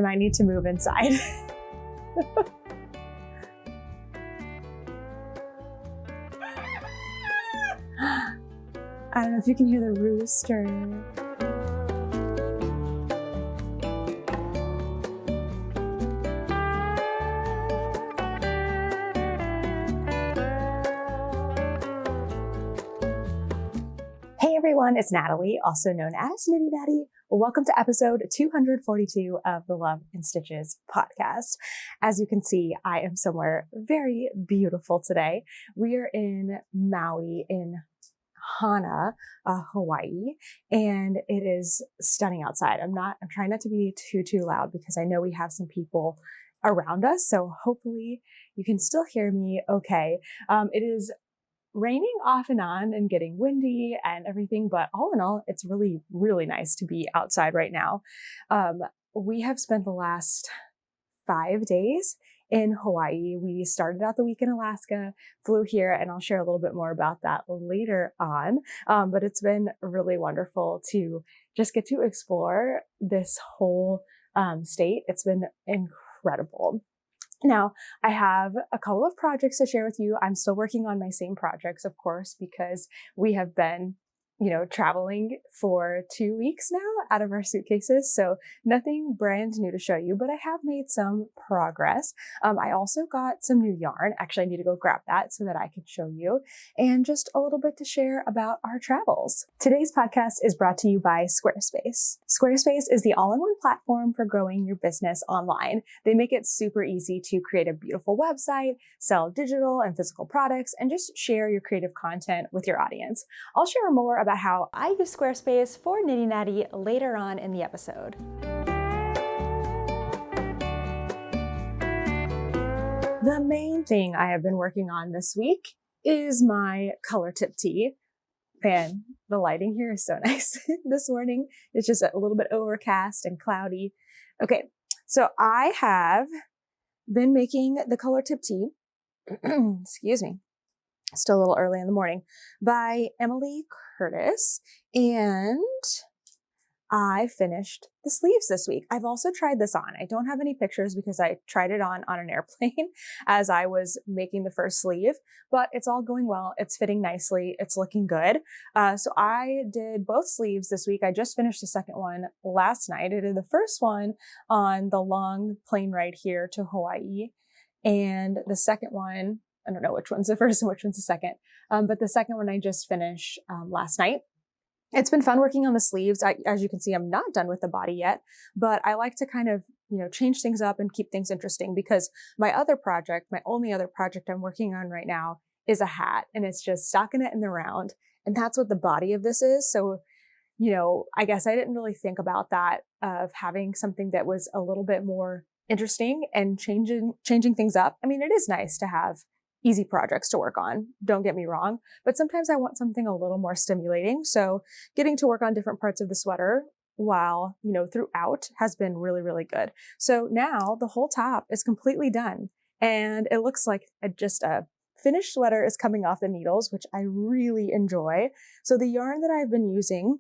might need to move inside. I don't know if you can hear the rooster. Hey everyone, it's Natalie, also known as Knitty Natty. Welcome to episode 242 of the Love in Stitches podcast. As you can see, I am somewhere very beautiful today. We are in Maui in Hana, Hawaii, and it is stunning outside. I'm trying not to be too loud because I know we have some people around us, so hopefully you can still hear me okay. It is raining off and on and getting windy and everything, but all in all, it's really, really nice to be outside right now. We have spent the last 5 days in Hawaii. We started out the week in Alaska, flew here, and I'll share a little bit more about that later on. But it's been really wonderful to just get to explore this whole state. It's been incredible. Now, I have a couple of projects to share with you. I'm still working on my same projects, of course, because we have been, traveling for 2 weeks now out of our suitcases. So nothing brand new to show you, but I have made some progress. I also got some new yarn. Actually, I need to go grab that so that I can show you, and just a little bit to share about our travels. Today's podcast is brought to you by Squarespace. Squarespace is the all-in-one platform for growing your business online. They make it super easy to create a beautiful website, sell digital and physical products, and just share your creative content with your audience. I'll share more about how I use Squarespace for Knitty Natty later on in the episode. The main thing I have been working on this week is my color tip tee. Man, the lighting here is so nice. This morning it's just a little bit overcast and cloudy. Okay, so I have been making the color tip tee, excuse me, still a little early in the morning, by Emily Curtis, and I finished the sleeves this week. I've also tried this on. I don't have any pictures because I tried it on an airplane as I was making the first sleeve, but it's all going well. It's fitting nicely. It's looking good. So I did both sleeves this week. I just finished the second one last night. I did the first one on the long plane ride here to Hawaii, and the second one, I don't know which one's the first and which one's the second, but the second one I just finished last night. It's been fun working on the sleeves. As you can see, I'm not done with the body yet, but I like to kind of, change things up and keep things interesting, because my only other project I'm working on right now is a hat, and it's just stockinette in the round. And that's what the body of this is. So, I guess I didn't really think about that, of having something that was a little bit more interesting and changing things up. I mean, it is nice to have easy projects to work on, don't get me wrong, but sometimes I want something a little more stimulating. So getting to work on different parts of the sweater while, throughout has been really, really good. So now the whole top is completely done, and it looks like just a finished sweater is coming off the needles, which I really enjoy. So the yarn that I've been using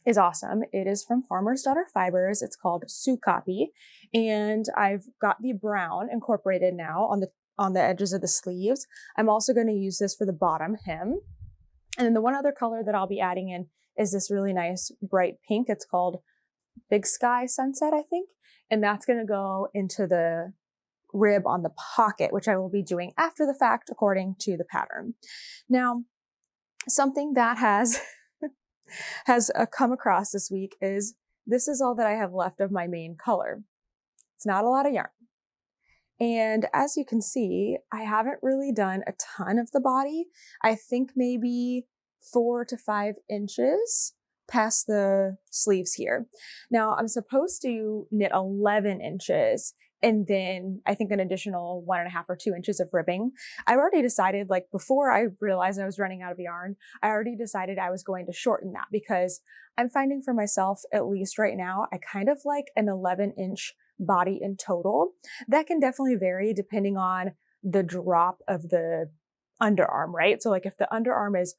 is awesome. It is from Farmer's Daughter Fibers. It's called Sukapi, and I've got the brown incorporated now on the edges of the sleeves. I'm also going to use this for the bottom hem. And then the one other color that I'll be adding in is this really nice bright pink. It's called Big Sky Sunset, I think. And that's going to go into the rib on the pocket, which I will be doing after the fact according to the pattern. Now, something that has come across this week is this is all that I have left of my main color. It's not a lot of yarn. And as you can see, I haven't really done a ton of the body. I think maybe 4 to 5 inches past the sleeves here. Now I'm supposed to knit 11 inches and then I think an additional 1.5 or 2 inches of ribbing. I've already decided, like before I realized I was running out of yarn, I already decided I was going to shorten that, because I'm finding for myself, at least right now, I kind of like an 11-inch body in total. That can definitely vary depending on the drop of the underarm, right? So like if the underarm is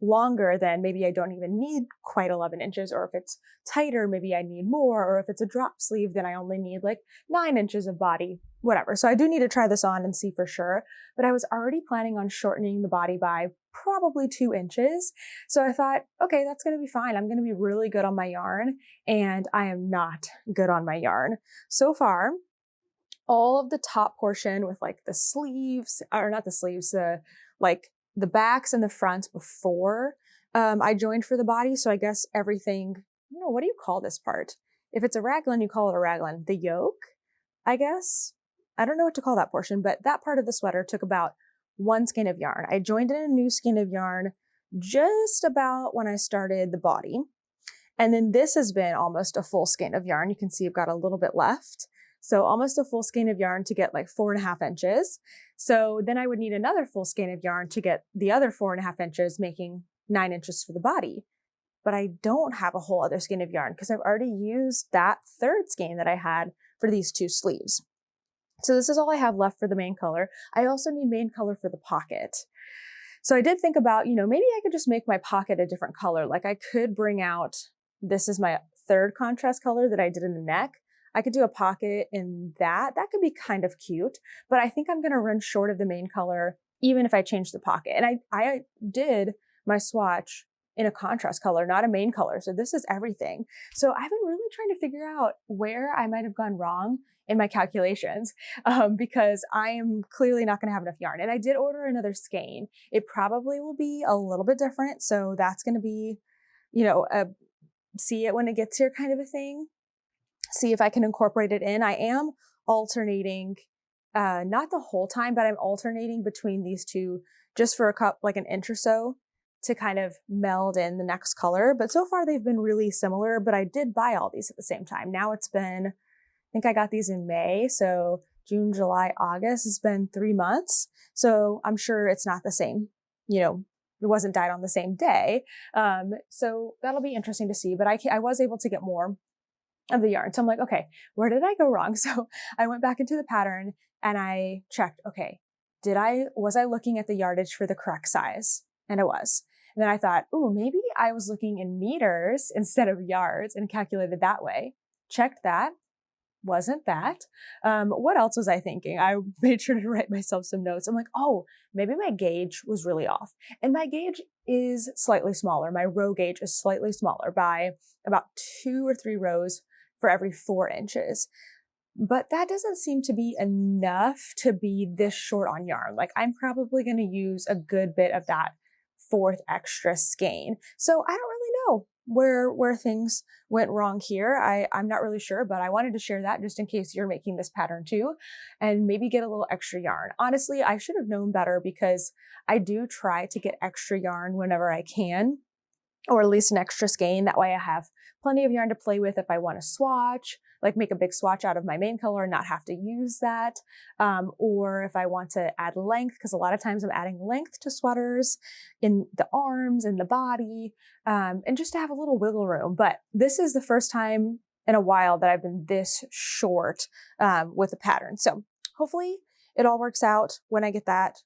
longer, then maybe I don't even need quite 11 inches, or if it's tighter, maybe I need more, or if it's a drop sleeve, then I only need like 9 inches of body, whatever. So I do need to try this on and see for sure, but I was already planning on shortening the body by probably 2 inches. So I thought, okay, that's going to be fine. I'm going to be really good on my yarn, and I am not good on my yarn. So far, all of the top portion with like the sleeves, or not the sleeves, the backs and the fronts before I joined for the body. So I guess everything, what do you call this part? If it's a raglan, you call it a raglan. The yoke, I guess. I don't know what to call that portion, but that part of the sweater took about 1 skein of yarn. I joined in a new skein of yarn just about when I started the body. And then this has been almost a full skein of yarn. You can see I've got a little bit left. So almost a full skein of yarn to get like 4.5 inches. So then I would need another full skein of yarn to get the other 4.5 inches, making 9 inches for the body. But I don't have a whole other skein of yarn because I've already used that 3rd skein that I had for these 2 sleeves. So this is all I have left for the main color. I also need main color for the pocket. So I did think about, maybe I could just make my pocket a different color. Like I could bring out, this is my 3rd contrast color that I did in the neck. I could do a pocket in that. That could be kind of cute, but I think I'm going to run short of the main color even if I change the pocket. And I did my swatch in a contrast color, not a main color. So this is everything. So I've been really trying to figure out where I might have gone wrong in my calculations because I am clearly not going to have enough yarn. And I did order another skein. It probably will be a little bit different. So that's going to be, see it when it gets here kind of a thing. See if I can incorporate it in. I am alternating, not the whole time, but I'm alternating between these two just for like an inch or so to kind of meld in the next color. But so far they've been really similar, but I did buy all these at the same time. Now it's been, I think I got these in May. So June, July, August, it's been 3 months. So I'm sure it's not the same, it wasn't dyed on the same day. So that'll be interesting to see, but I was able to get more of the yarn. So I'm like, okay, where did I go wrong? So I went back into the pattern and I checked, okay, was I looking at the yardage for the correct size? And I was. And then I thought, oh, maybe I was looking in meters instead of yards and calculated that way. Checked that. Wasn't that. What else was I thinking? I made sure to write myself some notes. I'm like, oh, maybe my gauge was really off. And my gauge is slightly smaller. My row gauge is slightly smaller by about 2 or 3 rows for every 4 inches. But that doesn't seem to be enough to be this short on yarn. Like I'm probably going to use a good bit of that 4th extra skein. So I don't really know where things went wrong here. I'm not really sure, but I wanted to share that just in case you're making this pattern too, and maybe get a little extra yarn. Honestly, I should have known better because I do try to get extra yarn whenever I can, or at least an extra skein. That way I have plenty of yarn to play with if I want to swatch, like make a big swatch out of my main color and not have to use that. Or if I want to add length, because a lot of times I'm adding length to sweaters in the arms and the body, and just to have a little wiggle room. But this is the first time in a while that I've been this short with the pattern. So hopefully it all works out when I get that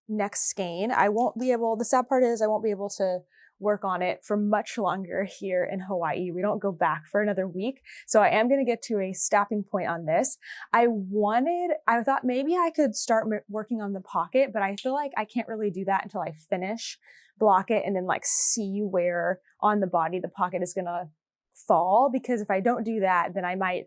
next skein. The sad part is I won't be able to work on it for much longer here in Hawaii. We don't go back for another week. So I am going to get to a stopping point on this. I thought maybe I could start working on the pocket, but I feel like I can't really do that until I finish, block it, and then like see where on the body the pocket is going to fall. Because if I don't do that, then I might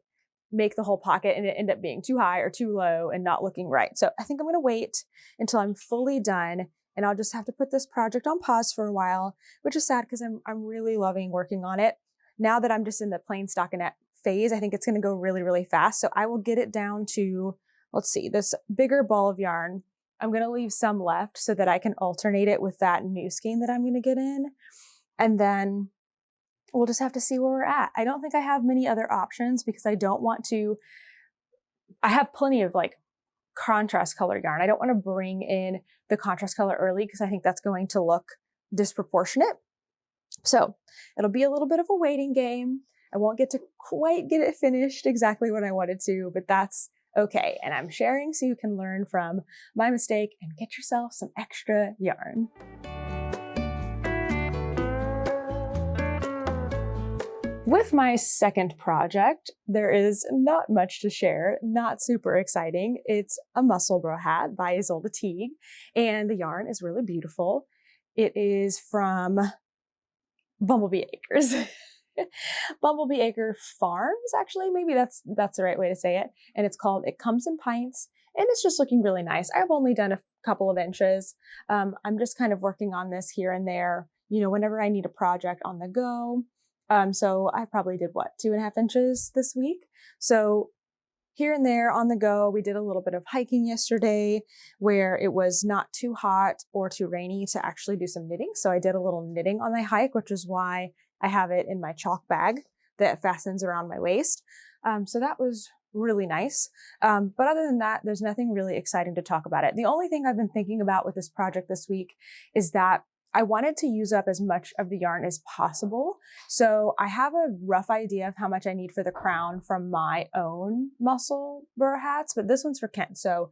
make the whole pocket and it end up being too high or too low and not looking right. So I think I'm going to wait until I'm fully done, and I'll just have to put this project on pause for a while, which is sad because I'm really loving working on it. Now that I'm just in the plain stockinette phase, I think it's going to go really, really fast. So I will get it down to, let's see, this bigger ball of yarn. I'm going to leave some left so that I can alternate it with that new skein that I'm going to get in. And then we'll just have to see where we're at. I don't think I have many other options because I have plenty of like contrast color yarn. I don't want to bring in the contrast color early because I think that's going to look disproportionate. So it'll be a little bit of a waiting game. I won't get to quite get it finished exactly when I wanted to, but that's okay. And I'm sharing so you can learn from my mistake and get yourself some extra yarn. With my second project, there is not much to share, not super exciting. It's a Musselburgh hat by Isolde Teague, and the yarn is really beautiful. It is from Bumblebee Acres. Bumblebee Acre Farms, actually, maybe that's the right way to say it. And it's called It Comes in Pints, and it's just looking really nice. I've only done a couple of inches. I'm just kind of working on this here and there, you know, whenever I need a project on the go. So I probably did what, 2.5 inches this week. So here and there on the go, we did a little bit of hiking yesterday where it was not too hot or too rainy to actually do some knitting. So I did a little knitting on my hike, which is why I have it in my chalk bag that fastens around my waist. So that was really nice. But other than that, there's nothing really exciting to talk about it. The only thing I've been thinking about with this project this week is that I wanted to use up as much of the yarn as possible. So I have a rough idea of how much I need for the crown from my own Musselburgh hats, but this one's for Kent. So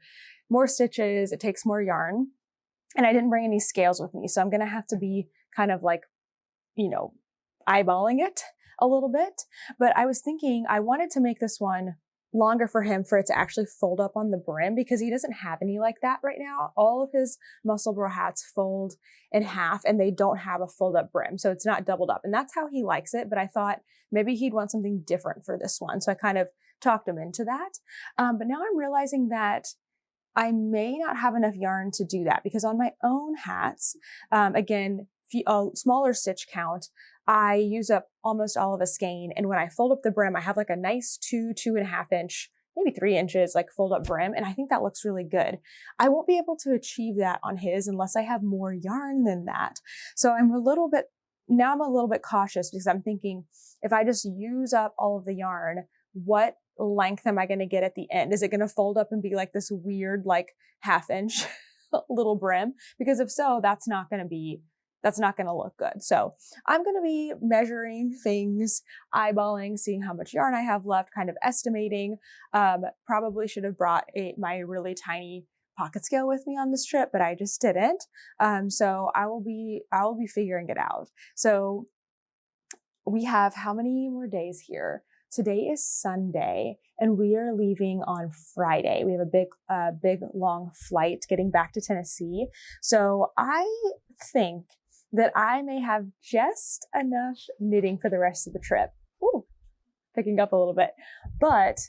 more stitches, it takes more yarn, and I didn't bring any scales with me. So I'm going to have to be kind of like, you know, eyeballing it a little bit. But I was thinking I wanted to make this one longer for him for it to actually fold up on the brim because he doesn't have any like that right now. All of his Musselburgh hats fold in half and they don't have a fold up brim. So it's not doubled up, and that's how he likes it. But I thought maybe he'd want something different for this one. So I kind of talked him into that. But now I'm realizing that I may not have enough yarn to do that because on my own hats, again, a smaller stitch count, I use up almost all of a skein. And when I fold up the brim, I have like a nice 2.5 inch, maybe 3 inches, like fold up brim. And I think that looks really good. I won't be able to achieve that on his unless I have more yarn than that. So I'm a little bit cautious because I'm thinking if I just use up all of the yarn, what length am I going to get at the end? Is it going to fold up and be like this weird, like 1/2 inch little brim? Because if so, that's not going to look good. So I'm going to be measuring things, eyeballing, seeing how much yarn I have left, kind of estimating. Probably should have brought my really tiny pocket scale with me on this trip, but I just didn't. So I will be figuring it out. So we have how many more days here? Today is Sunday and we are leaving on Friday. We have a big long flight getting back to Tennessee. So I think that I may have just enough knitting for the rest of the trip. Ooh, picking up a little bit. But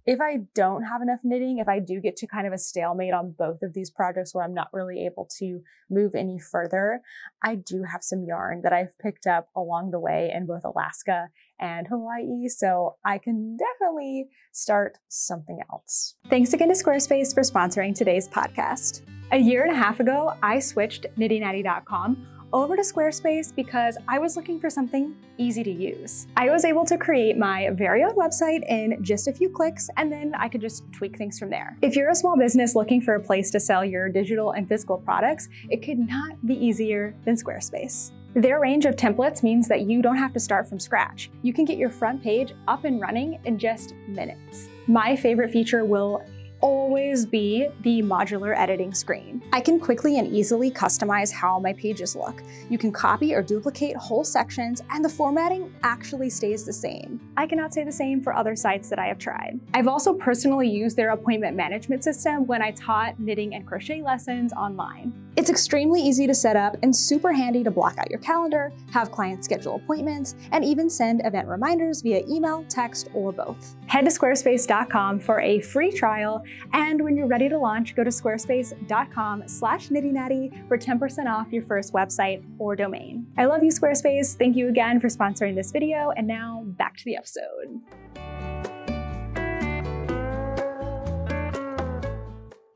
if I don't have enough knitting, if I do get to kind of a stalemate on both of these projects where I'm not really able to move any further, I do have some yarn that I've picked up along the way in both Alaska and Hawaii, so I can definitely start something else. Thanks again to Squarespace for sponsoring today's podcast. 1.5 years ago, I switched KnittyNatty.com over to Squarespace because I was looking for something easy to use. I was able to create my very own website in just a few clicks, and then I could just tweak things from there. If you're a small business looking for a place to sell your digital and physical products, it could not be easier than Squarespace. Their range of templates means that you don't have to start from scratch. You can get your front page up and running in just minutes. My favorite feature will always be the modular editing screen. I can quickly and easily customize how my pages look. You can copy or duplicate whole sections, and the formatting actually stays the same. I cannot say the same for other sites that I have tried. I've also personally used their appointment management system when I taught knitting and crochet lessons online. It's extremely easy to set up and super handy to block out your calendar, have clients schedule appointments, and even send event reminders via email, text, or both. Head to squarespace.com for a free trial, and when you're ready to launch, go to squarespace.com/knittynatty for 10% off your first website or domain. I love you, Squarespace. Thank you again for sponsoring this video, and now back to the episode.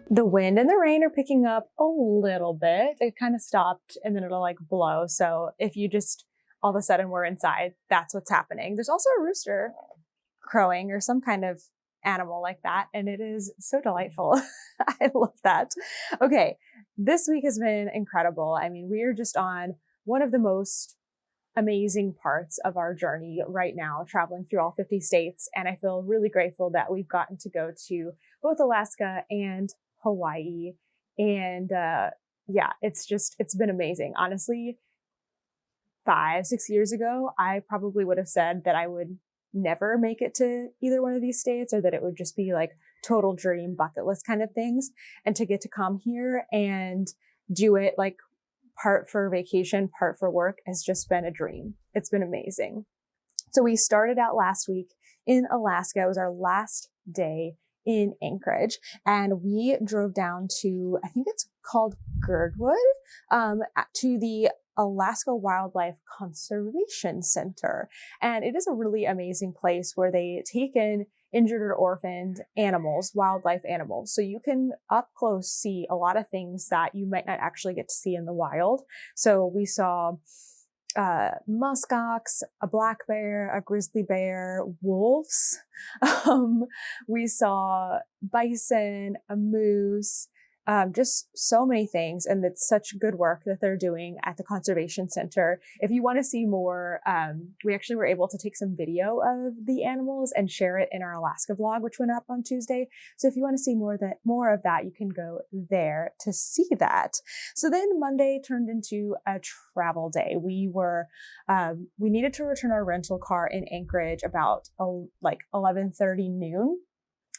The wind and the rain are picking up a little bit. It kind of stopped and then it'll like blow. So if you just all of a sudden we're inside, that's what's happening. There's also a rooster crowing or some kind of animal like that, and it is so delightful. I love that. Okay, this week has been incredible. I mean, we are just on one of the most amazing parts of our journey right now, traveling through all 50 states, and I feel really grateful that we've gotten to go to both Alaska and Hawaii. And yeah, it's been amazing. Honestly, 5-6 years ago, I probably would have said that I would never make it to either one of these states, or that it would just be like total dream bucket list kind of things. And to get to come here and do it like part for vacation, part for work has just been a dream. It's been amazing. So we started out last week in Alaska. It was our last day in Anchorage, and we drove down to, I think it's called Girdwood, to the Alaska Wildlife Conservation Center. And it is a really amazing place where they take in injured or orphaned animals, wildlife animals. So you can up close see a lot of things that you might not actually get to see in the wild. So we saw muskox, a black bear, a grizzly bear, wolves. We saw bison, a moose, just so many things. And it's such good work that they're doing at the conservation center. If you want to see more, we actually were able to take some video of the animals and share it in our Alaska vlog, which went up on Tuesday. So if you want to see more of that, you can go there to see that. So then Monday turned into a travel day. We needed to return our rental car in Anchorage about like 11:30 noon.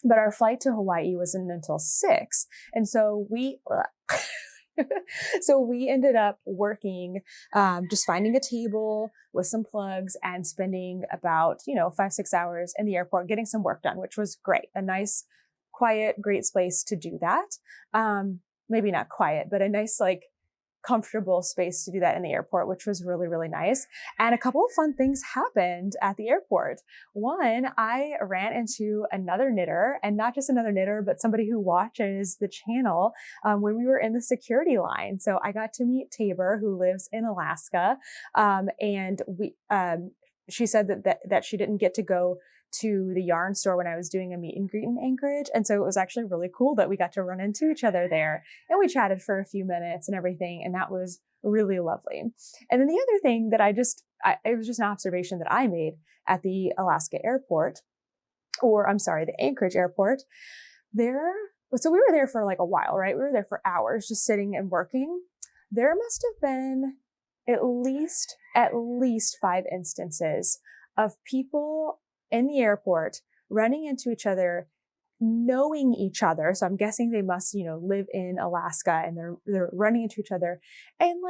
But our flight to Hawaii wasn't until 6. And so we ended up working, just finding a table with some plugs and spending about, 5-6 hours in the airport getting some work done, which was great. A nice, quiet, great space to do that. Maybe not quiet, but a nice, comfortable space to do that in the airport, which was really, really nice. And a couple of fun things happened at the airport. One, I ran into another knitter, and not just another knitter, but somebody who watches the channel, when we were in the security line. So I got to meet Tabor, who lives in Alaska. And she said that she didn't get to go to the yarn store when I was doing a meet and greet in Anchorage. And so it was actually really cool that we got to run into each other there, and we chatted for a few minutes and everything. And that was really lovely. And then the other thing that it was just an observation that I made at the Alaska airport, the Anchorage airport so we were there for like a while, right? We were there for hours just sitting and working. There must have been at least 5 instances of people in the airport running into each other, knowing each other. So I'm guessing they must, live in Alaska, and they're running into each other and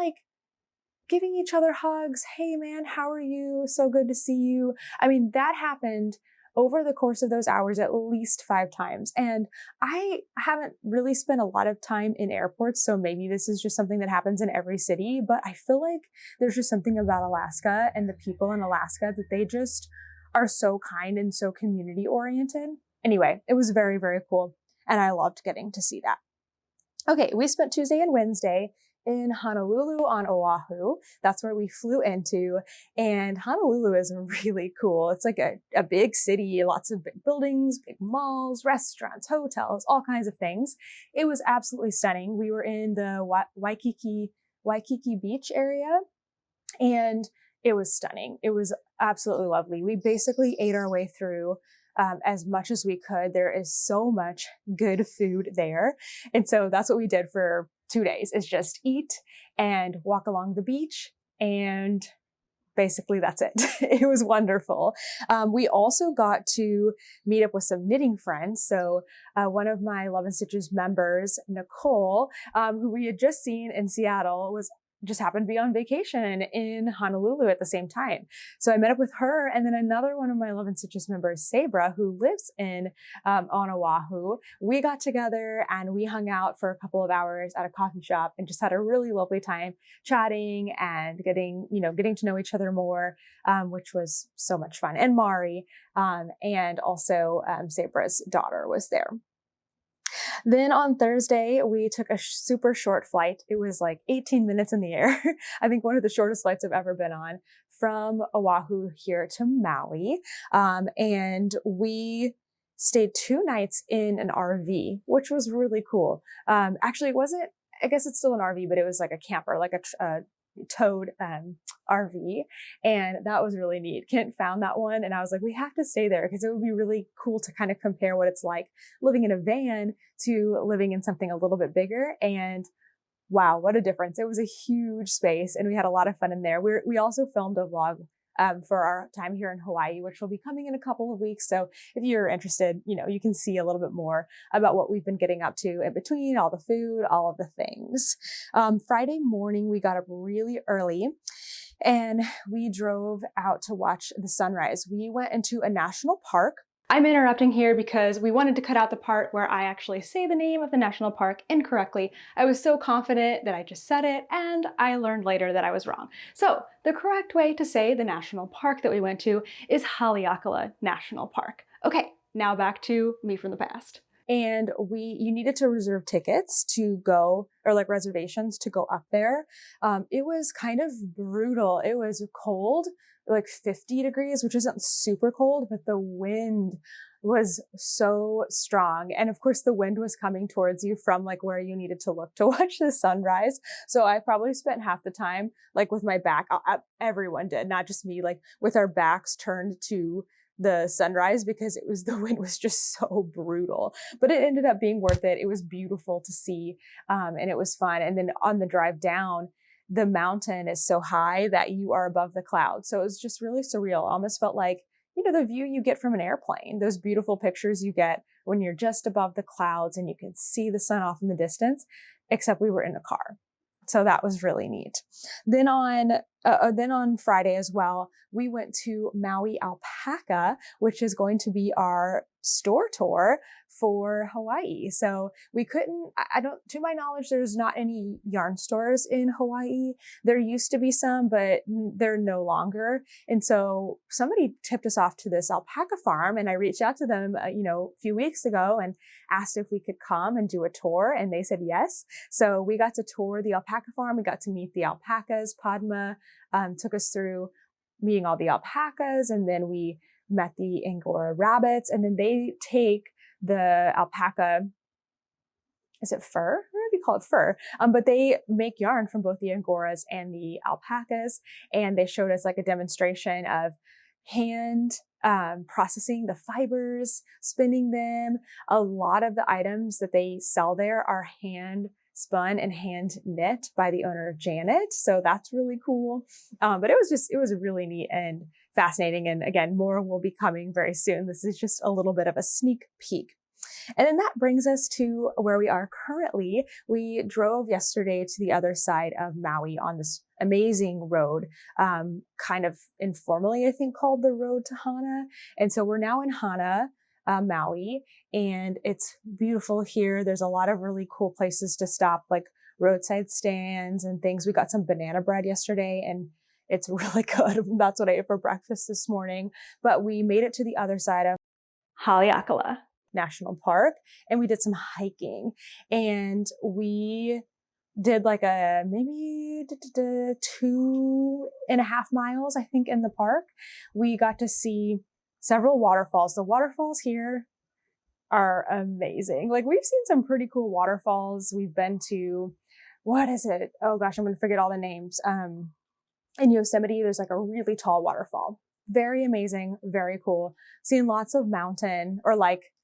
giving each other hugs. Hey man, how are you? So good to see you. I mean, that happened over the course of those hours at least 5 times. And I haven't really spent a lot of time in airports, so maybe this is just something that happens in every city, but I feel like there's just something about Alaska and the people in Alaska that they just are so kind and so community oriented. Anyway, it was very, very cool, and I loved getting to see that. Okay, we spent Tuesday and Wednesday in Honolulu on Oahu. That's where we flew into, and Honolulu is really cool. It's like a big city, lots of big buildings, big malls, restaurants, hotels, all kinds of things. It was absolutely stunning. We were in the Waikiki Beach area, and it was stunning. It was absolutely lovely. We basically ate our way through as much as we could. There is so much good food there. And so that's what we did for 2 days, is just eat and walk along the beach. And basically that's it. It was wonderful. We also got to meet up with some knitting friends. So one of my Love and Stitches members, Nicole, who we had just seen in Seattle, just happened to be on vacation in Honolulu at the same time. So I met up with her, and then another one of my Love and Stitches members, Sabra, who lives on Oahu. We got together and we hung out for a couple of hours at a coffee shop and just had a really lovely time chatting and getting to know each other more, which was so much fun. And Mari, and also Sabra's daughter was there. Then on Thursday, we took a super short flight. It was like 18 minutes in the air. I think one of the shortest flights I've ever been on, from Oahu here to Maui. And we stayed 2 nights in an RV, which was really cool. Actually, it wasn't, I guess it's still an RV, but it was like a camper, like a towed RV, and that was really neat. Kent found that one, and I was like, we have to stay there because it would be really cool to kind of compare what it's like living in a van to living in something a little bit bigger. And wow, what a difference. It was a huge space and we had a lot of fun in there. We also filmed a vlog for our time here in Hawaii, which will be coming in a couple of weeks. So if you're interested, you can see a little bit more about what we've been getting up to in between, all the food, all of the things. Friday morning, we got up really early and we drove out to watch the sunrise. We went into a national park. I'm interrupting here because we wanted to cut out the part where I actually say the name of the national park incorrectly. I was so confident that I just said it, and I learned later that I was wrong. So the correct way to say the national park that we went to is Haleakala National Park. Okay, now back to me from the past. And you needed to reserve tickets to go, or like reservations to go up there. It was kind of brutal. It was cold, like 50 degrees, which isn't super cold, but the wind was so strong. And of course the wind was coming towards you from like where you needed to look to watch the sunrise. So I probably spent half the time like with my back, everyone did, not just me, like with our backs turned to the sunrise because the wind was just so brutal, but it ended up being worth it. It was beautiful to see. And it was fun. And then on the drive down, the mountain is so high that you are above the clouds. So it was just really surreal. Almost felt like, the view you get from an airplane, those beautiful pictures you get when you're just above the clouds and you can see the sun off in the distance, except we were in a car. So that was really neat. Then on Friday as well, we went to Maui Alpaca, which is going to be our store tour for Hawaii. So to my knowledge, there's not any yarn stores in Hawaii. There used to be some, but they're no longer. And so somebody tipped us off to this alpaca farm and I reached out to them, a few weeks ago and asked if we could come and do a tour. And they said yes. So we got to tour the alpaca farm. We got to meet the alpacas. Padma took us through meeting all the alpacas, and then we met the Angora rabbits, and then they take the alpaca, is it fur? I don't know if you call it fur, but they make yarn from both the Angoras and the alpacas, and they showed us like a demonstration of hand processing the fibers, spinning them. A lot of the items that they sell there are hand spun and hand knit by the owner, Janet. So that's really cool. But it was really neat and fascinating. And again, more will be coming very soon. This is just a little bit of a sneak peek. And then that brings us to where we are currently. We drove yesterday to the other side of Maui on this amazing road, kind of informally, I think, called the Road to Hana. And so we're now in Hana, Maui, and it's beautiful here. There's a lot of really cool places to stop, like roadside stands and things. We got some banana bread yesterday and it's really good. That's what I ate for breakfast this morning. But we made it to the other side of Haleakala National Park and we did some hiking, and we did like a maybe 2.5 miles, I think, in the park. We got to see several waterfalls. The waterfalls here are amazing. Like, we've seen some pretty cool waterfalls. We've been to, what is it? Oh gosh, I'm going to forget all the names. In Yosemite, there's like a really tall waterfall. Very amazing, very cool. Seen lots of mountain or like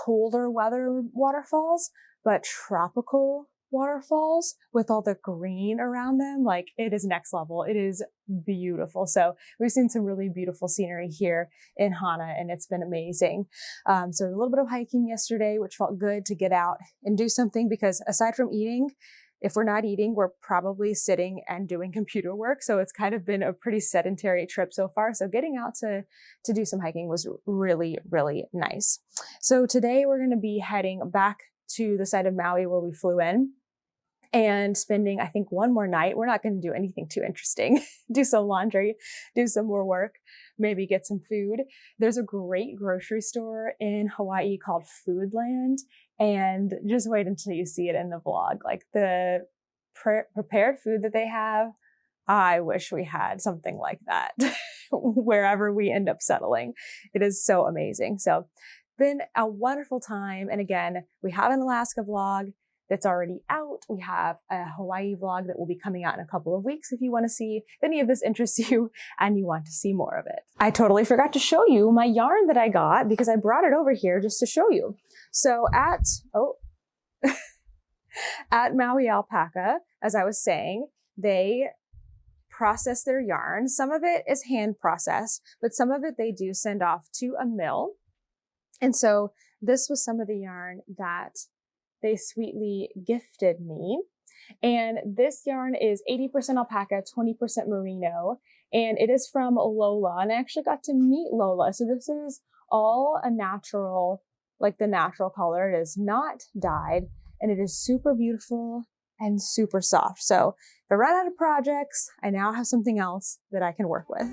colder weather waterfalls, but tropical waterfalls with all the green around them. Like, it is next level. It is beautiful. So we've seen some really beautiful scenery here in Hana, and it's been amazing. So a little bit of hiking yesterday, which felt good to get out and do something, because aside from eating, if we're not eating, we're probably sitting and doing computer work. So it's kind of been a pretty sedentary trip so far. So getting out to do some hiking was really, really nice. So today we're going to be heading back to the side of Maui where we flew in and spending, I think, one more night. We're not going to do anything too interesting. Do some laundry, do some more work, maybe get some food. There's a great grocery store in Hawaii called Foodland, and just wait until you see it in the vlog. Like, the prepared food that they have, I wish we had something like that wherever we end up settling. It is so amazing. So been a wonderful time. And again, we have an Alaska vlog that's already out. We have a Hawaii vlog that will be coming out in a couple of weeks if you want to see if any of this interests you and you want to see more of it. I totally forgot to show you my yarn that I got because I brought it over here just to show you. So At Maui Alpaca, as I was saying, they process their yarn. Some of it is hand processed, but some of it they do send off to a mill. And so this was some of the yarn that they sweetly gifted me. And this yarn is 80% alpaca, 20% merino, and it is from Lola. And I actually got to meet Lola. So this is all a natural, like the natural color. It is not dyed, and it is super beautiful and super soft. So if I run out of projects, I now have something else that I can work with.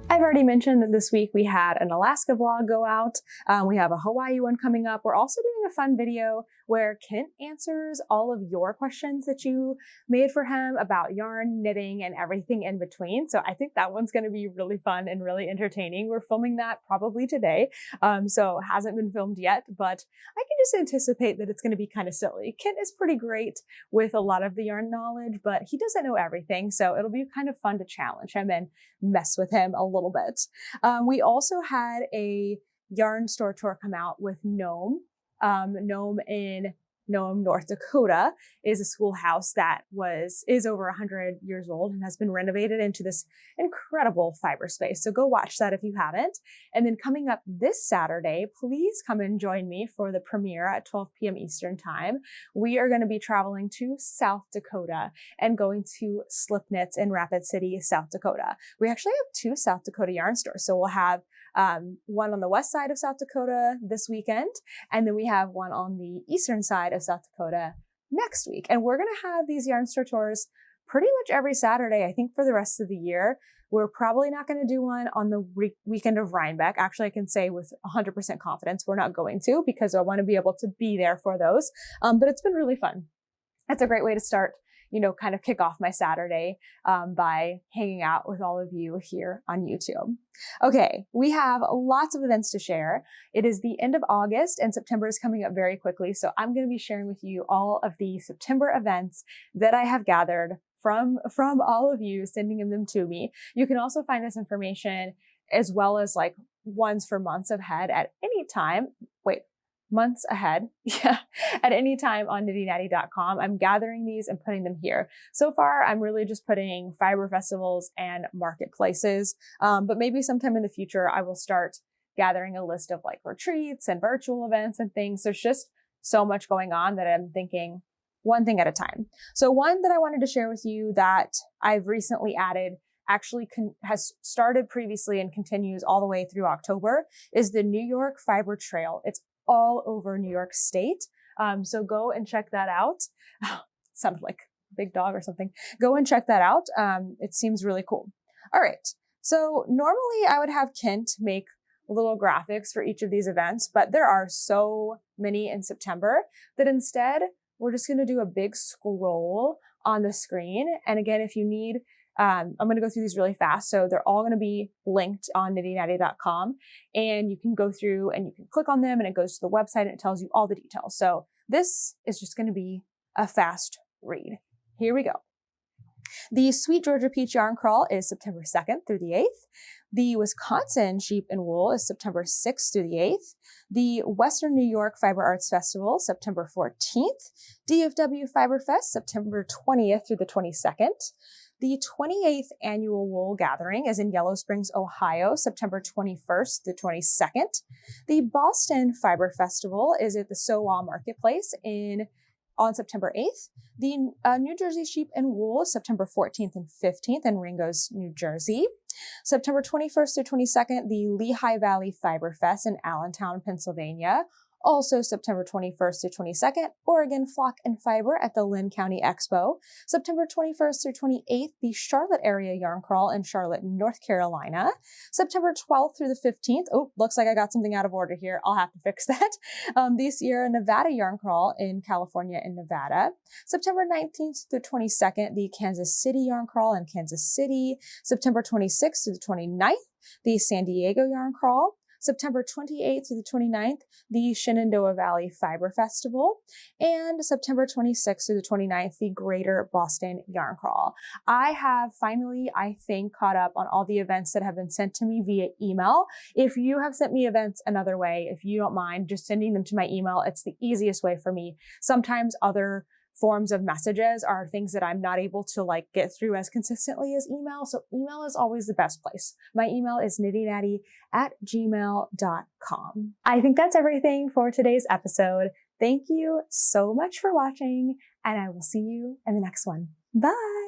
I've already mentioned that this week we had an Alaska vlog go out. We have a Hawaii one coming up. We're also doing a fun video where Kent answers all of your questions that you made for him about yarn, knitting, and everything in between. So I think that one's going to be really fun and really entertaining. We're filming that probably today. So it hasn't been filmed yet, but I can just anticipate that it's going to be kind of silly. Kent is pretty great with a lot of the yarn knowledge, but he doesn't know everything. So it'll be kind of fun to challenge him and mess with him a little bit. We also had a yarn store tour come out with Nome. Nome in Nome, North Dakota is a schoolhouse that is over 100 years old and has been renovated into this incredible fiber space. So go watch that if you haven't. And then coming up this Saturday, please come and join me for the premiere at 12 p.m. Eastern time. We are going to be traveling to South Dakota and going to Slip Knits in Rapid City, South Dakota. We actually have 2 South Dakota yarn stores. So we'll have one on the west side of South Dakota this weekend, and then we have one on the eastern side of South Dakota next week. And we're going to have these yarn store tours pretty much every Saturday, I think, for the rest of the year. We're probably not going to do one on the weekend of Rhinebeck. Actually, I can say with 100% confidence we're not going to, because I want to be able to be there for those. But it's been really fun. It's a great way to start, kind of kick off my Saturday by hanging out with all of you here on YouTube. Okay, we have lots of events to share. It is the end of August and September is coming up very quickly. So I'm going to be sharing with you all of the September events that I have gathered from all of you, sending them to me. You can also find this information as well as like ones for months ahead at any time. Months ahead, at any time on knittynatty.com. I'm gathering these and putting them here. So far, I'm really just putting fiber festivals and marketplaces, but maybe sometime in the future, I will start gathering a list of like retreats and virtual events and things. There's just so much going on that I'm thinking one thing at a time. So one that I wanted to share with you that I've recently added actually has started previously and continues all the way through October is the New York Fiber Trail. It's all over New York State. So go and check that out. Sounded like a big dog or something. Go and check that out. It seems really cool. All right. So normally I would have Kent make little graphics for each of these events, but there are so many in September that instead we're just going to do a big scroll on the screen. And again, if you need I'm going to go through these really fast. So they're all going to be linked on knittynatty.com, and you can go through and you can click on them and it goes to the website and it tells you all the details. So this is just going to be a fast read. Here we go. The Sweet Georgia Peach Yarn Crawl is September 2nd through the 8th. The Wisconsin Sheep and Wool is September 6th through the 8th. The Western New York Fiber Arts Festival, September 14th. DFW Fiber Fest, September 20th through the 22nd. The 28th Annual Wool Gathering is in Yellow Springs, Ohio, September 21st to 22nd. The Boston Fiber Festival is at the SoWa Marketplace on September 8th. The New Jersey Sheep and Wool is September 14th and 15th in Ringo's, New Jersey. September 21st to 22nd, the Lehigh Valley Fiber Fest in Allentown, Pennsylvania. Also September 21st to 22nd, Oregon Flock and Fiber at the Lynn County Expo. September 21st through 28th, the Charlotte Area Yarn Crawl in Charlotte, North Carolina. September 12th through the 15th. Oh, looks like I got something out of order here. I'll have to fix that. The Sierra Nevada Yarn Crawl in California and Nevada. September 19th through 22nd, the Kansas City Yarn Crawl in Kansas City. September 26th through the 29th, the San Diego Yarn Crawl. September 28th through the 29th, the Shenandoah Valley Fiber Festival, and September 26th through the 29th, the Greater Boston Yarn Crawl. I have finally, I think, caught up on all the events that have been sent to me via email. If you have sent me events another way, if you don't mind just sending them to my email, it's the easiest way for me. Sometimes other forms of messages are things that I'm not able to get through as consistently as email. So email is always the best place. My email is nittynatty@gmail.com. I think that's everything for today's episode. Thank you so much for watching, and I will see you in the next one. Bye.